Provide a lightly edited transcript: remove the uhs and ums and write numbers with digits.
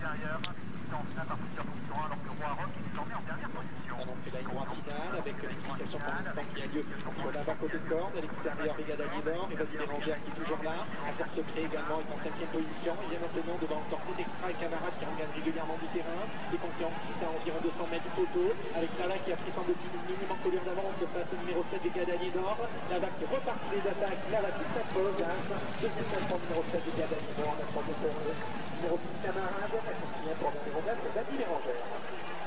l'extérieur, qui en finale par plusieurs concurrents, alors que Roi Rock est désormais en dernière position. On fait la ligne droite finale avec l'explication pour l'instant qui a lieu entre là-bas côté de corde, à l'extérieur Brigade Aliénor, et vas-y Bérangère qui est toujours là. Affaire Secret également est en 5e position. Il vient maintenant devant Corset Extra et camarades qui regagnent régulièrement du terrain. Les concurrents qui sont à environ 200 mètres du poteau, avec Lala qui a pris sans doute une minime encolure d'avance face au numéro 7 Brigade Aliénor. Lala qui repart sur les attaques, Lala qui s'impose, deuxième place pour le numéro 7 Brigade Aliénor, la troisième pour le numéro 6 camarade, la quatrième pour le numéro 9 Dani Bérangère.